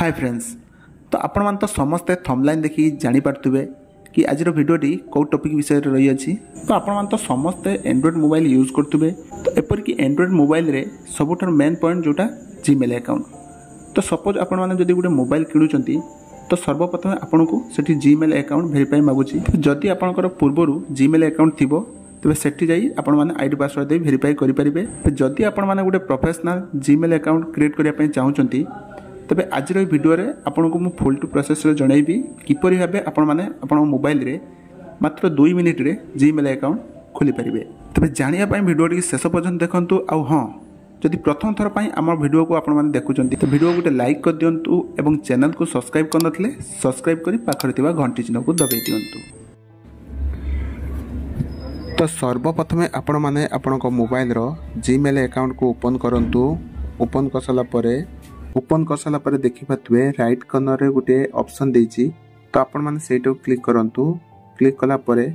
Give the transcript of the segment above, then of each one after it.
Hi friends. तो आपण मान तो समस्ते थंबलाइन देखि जानि पारथुबे कि आज भिडियोटी कौ टॉपिक विषय रही अछि। तो आपण मान तो समस्ते एंड्रॉइड मोबाइल यूज करथुबे। तो एपर कि एंड्रॉइड मोबाइल रे सबुठार मेन पॉइंट जोटा जीमेल अकाउंट। तो सपोज आपण माने जदि गुटे मोबाइल किणुचंती तो सर्वप्रथम आपन को सेठी जीमेल अकाउंट वेरीफाई मागुची। जदि आपनकर पूर्वरु जीमेल अकाउंट थिबो तबे सेठी जाई आपण माने आईडी पासवर्ड दे वेरीफाई करि परिबे। जदि आपण माने गुटे प्रोफेशनल जीमेल अकाउंट क्रिएट करिया पय चाहुचंती तबे आज भिडियो रे आपन को मु फुल टू प्रोसेस रे जणाइबी किपरि भाबे आपण माने आपण मोबाइल रे मात्र 2 मिनिट रे जीमेल अकाउंट खोली परिबे। तबे जानिया पय भिडियो टी शेष पर्यंत देखंतु। आ हां, जदि प्रथम थर पय हमर भिडियो को आपण माने देखुचंती तो भिडियो गुटे लाइक कर दियंतु एवं चैनल को सब्सक्राइब कर नथले सब्सक्राइब करी पाखरे थिबा घंटी चिन्ह को दबाई दियंतु। तो सर्वप्रथम आपण माने आपण को मोबाइल रो जीमेल अकाउंट को ओपन करंतु। ओपन करसाला परे देखि पाथुए राइट कॉर्नर रे गुटे ऑप्शन देछि। तो आपण माने सेटो क्लिक करंतु। क्लिक कला परे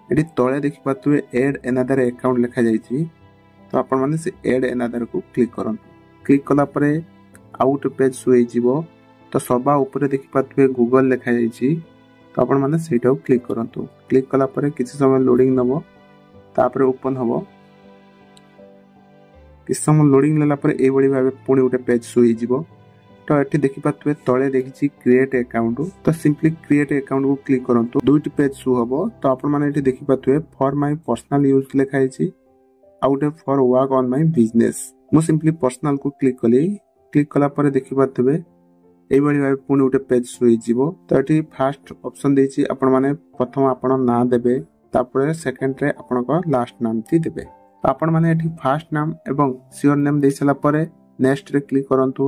एडी तळे देखि पाथुए ऐड अनदर अकाउंट लिखा जाइछि। तो आपण माने से ऐड अनदर को क्लिक करंतु। क्लिक कला परे आउट पेज सुई जिवो। तो सबा ऊपर देखि पाथुए गूगल लिखा जाइछि। तो आपण माने सेटो क्लिक करंतु। क्लिक कला परे किछि समय लोडिंग नबो तापर ओपन हबो। किस समय लोडिंग लेला पर ए बडी भाबे पुणी उटे पेज सुई जिवो। तो एठी देखि पाथुए तळे देखिछि क्रिएट अकाउंट। तो सिंपली क्रिएट अकाउंट को क्लिक करंतु। दुईटी पेज सु हबो। तो आपण माने एठी देखि पाथुए फॉर माय पर्सनल यूज लिखा आइछि out for work on my business. मु सिंपली पर्सनल को क्लिक कली। क्लिक कला पर देखि पाथुए ए बडी भाबे पुणी उटे पेज सुई जिवो। तो एठी फर्स्ट ऑप्शन देछि आपण माने प्रथम आपण नाम देबे तापर सेकंड रे आपण को लास्ट नाम ती देबे। आपण माने एठी फर्स्ट नाम एवं सियोर नेम दे सला परे नेक्स्ट रे क्लिक करंतु।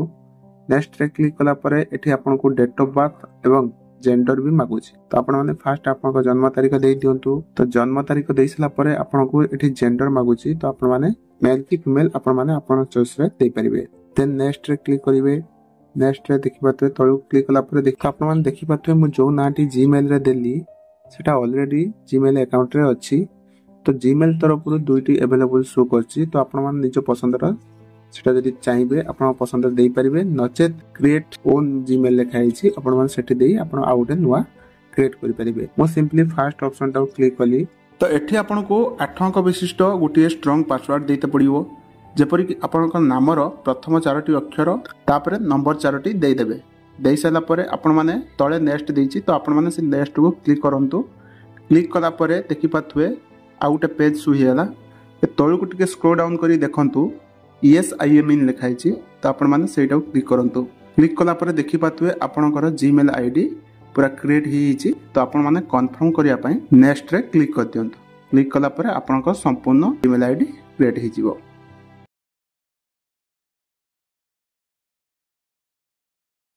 नेक्स्ट रे क्लिक कला परे एठी आपण को डेट ऑफ बर्थ एवं जेंडर भी मागुची। तो आपण माने फर्स्ट आपण को जन्म तारीख दे दियंतु। तो जन्म तारीख दे सला परे आपण को एठी जेंडर मागुची। तो आपण माने मेल की फीमेल आपण माने आपण चॉइस रे दे परिबे। देन नेक्स्ट रे क्लिक करिवे। नेक्स्ट रे देखि पाथुए तळु क्लिक कला परे देखि आपण माने देखि पाथुए मु जो नाटी जीमेल रे देली सेटा ऑलरेडी जीमेल अकाउंट रे अछि। तो जीमेल तरफ दुईटी अवेलेबल शो करछि। तो आपण मान निज पसंदर सेटा जदि चाहिबे आपण पसंदर देई परिबे। नचेत क्रिएट ओन जीमेल लिखाइ छी आपण मान सेठी देई आपण आउटे नुवा क्रिएट करि परिबे। मो सिंपली फर्स्ट ऑप्शन टा क्लिक कली। तो एठी आपण को 8 अंक विशिष्ट गोटे स्ट्रांग पासवर्ड देते पड़िबो। जेपरि कि आपण को नामर प्रथम 4टी अक्षर तापर नंबर 4टी देई देबे। देई साला परे आपण माने तळे नेक्स्ट देछि। तो आपण माने से नेक्स्ट को क्लिक करंतु। क्लिक कला परे देखि पाथुए आउटे पेज सुहीला तळु को टिके स्क्रॉल डाउन करी देखंतु यस आई एम इन लिखाइ छी। तो आपण माने सेटा क्लिक करंतु। क्लिक कला परे देखि पाथुए आपनकर जीमेल आईडी पूरा क्रिएट ही छी। तो आपण माने कंफर्म करिया पय नेक्स्ट रे क्लिक कर दियंतु। क्लिक कला परे आपनकर संपूर्ण जीमेल आईडी क्रिएट ही जिवो।